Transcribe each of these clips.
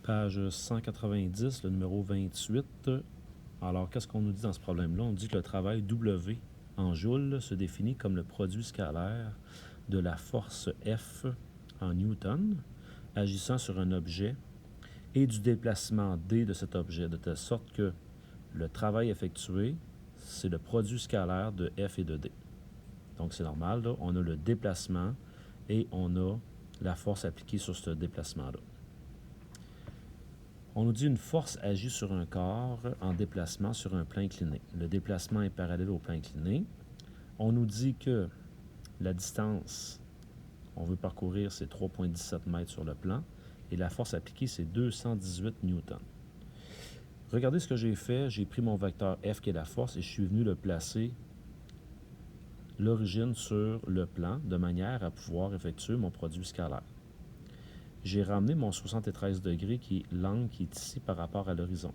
Page 190, le numéro 28. Alors, qu'est-ce qu'on nous dit dans ce problème-là? On dit que le travail W en joules se définit comme le produit scalaire de la force F en newton agissant sur un objet et du déplacement D de cet objet, de telle sorte que le travail effectué, c'est le produit scalaire de F et de D. Donc, c'est normal, là, on a le déplacement et on a la force appliquée sur ce déplacement-là. On nous dit une force agit sur un corps en déplacement sur un plan incliné. Le déplacement est parallèle au plan incliné. On nous dit que la distance, on veut parcourir, c'est 3,17 mètres sur le plan et la force appliquée, c'est 218 newtons. Regardez ce que j'ai fait. J'ai pris mon vecteur F qui est la force et je suis venu le placer l'origine sur le plan de manière à pouvoir effectuer mon produit scalaire. J'ai ramené mon 73 degrés qui est l'angle qui est ici par rapport à l'horizon.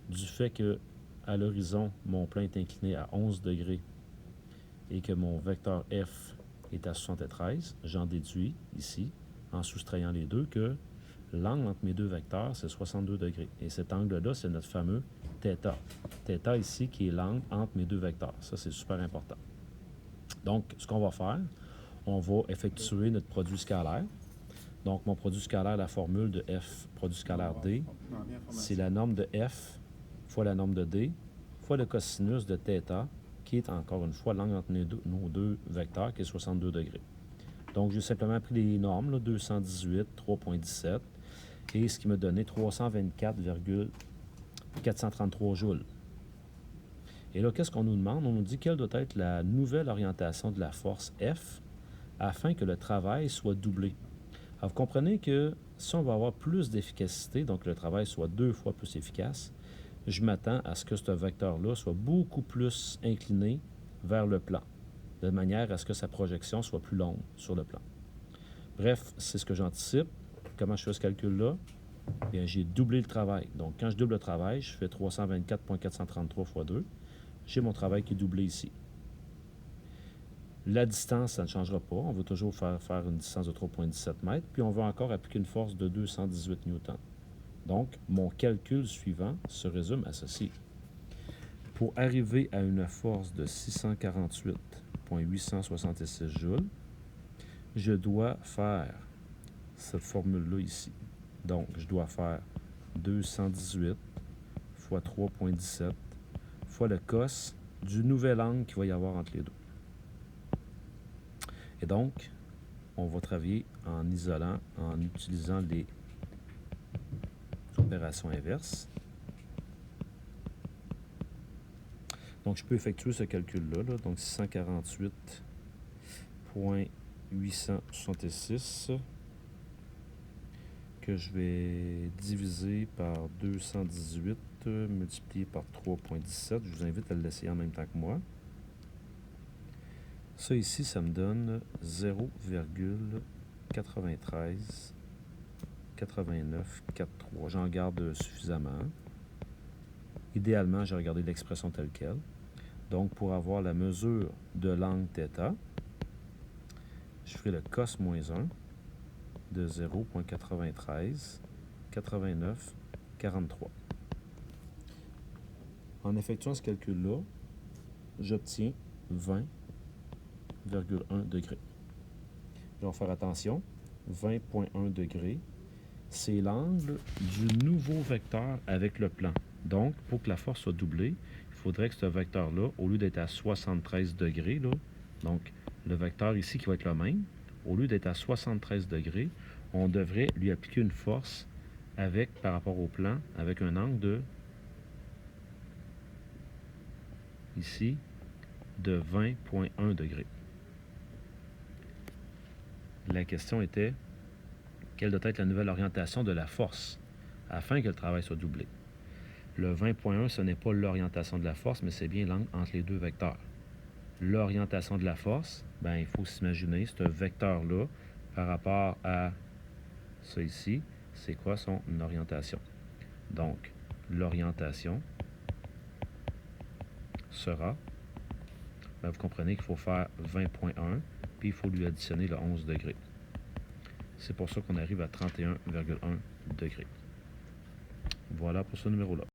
Du fait que à l'horizon, mon plan est incliné à 11 degrés et que mon vecteur F est à 73, j'en déduis ici, en soustrayant les deux, que l'angle entre mes deux vecteurs, c'est 62 degrés. Et cet angle-là, c'est notre fameux θ. θ ici, qui est l'angle entre mes deux vecteurs. Ça, c'est super important. Donc, ce qu'on va faire, on va effectuer notre produit scalaire. Donc, mon produit scalaire, la formule de F, produit scalaire D, c'est la norme de F fois la norme de D fois le cosinus de θ, qui est encore une fois l'angle entre nos deux vecteurs, qui est 62 degrés. Donc, j'ai simplement pris les normes, là, 218, 3,17, et ce qui m'a donné 324,433 joules. Et là, qu'est-ce qu'on nous demande? On nous dit quelle doit être la nouvelle orientation de la force F afin que le travail soit doublé. Alors, vous comprenez que si on va avoir plus d'efficacité, donc que le travail soit 2 fois plus efficace, je m'attends à ce que ce vecteur-là soit beaucoup plus incliné vers le plan, de manière à ce que sa projection soit plus longue sur le plan. Bref, c'est ce que j'anticipe. Comment je fais ce calcul-là? Bien, j'ai doublé le travail. Donc, quand je double le travail, je fais 324,433 fois 2. J'ai mon travail qui est doublé ici. La distance, ça ne changera pas. On va toujours faire une distance de 3,17 mètres, puis on va encore appliquer une force de 218 newtons. Donc, mon calcul suivant se résume à ceci. Pour arriver à une force de 648,866 joules, je dois faire cette formule-là ici. Donc, je dois faire 218 fois 3,17 fois le cos du nouvel angle qu'il va y avoir entre les deux. Et donc, on va travailler en isolant, en utilisant les opérations inverses. Donc, je peux effectuer ce calcul-là. Donc, 648,866 que je vais diviser par 218 multiplié par 3,17. Je vous invite à l'essayer en même temps que moi. Ça ici, ça me donne 0,938943. J'en garde suffisamment. Idéalement, j'ai regardé l'expression telle qu'elle. Donc, pour avoir la mesure de l'angle θ, je ferai le cos moins 1 de 0,938943. En effectuant ce calcul-là, j'obtiens 20,1 degrés. Je vais faire attention. 20,1 degrés, c'est l'angle du nouveau vecteur avec le plan. Donc, pour que la force soit doublée, il faudrait que ce vecteur-là, au lieu d'être à 73 degrés, là, donc le vecteur ici qui va être le même, au lieu d'être à 73 degrés, on devrait lui appliquer une force par rapport au plan, avec un angle de, ici, de 20,1 degrés. La question était, quelle doit être la nouvelle orientation de la force afin que le travail soit doublé? Le 20,1, ce n'est pas l'orientation de la force, mais c'est bien l'angle entre les deux vecteurs. L'orientation de la force, ben, il faut s'imaginer ce vecteur-là par rapport à ça ici, c'est quoi son orientation? Donc, l'orientation sera, ben, vous comprenez qu'il faut faire 20,1, puis il faut lui additionner le 11 degrés. C'est pour ça qu'on arrive à 31,1 degrés. Voilà pour ce numéro-là.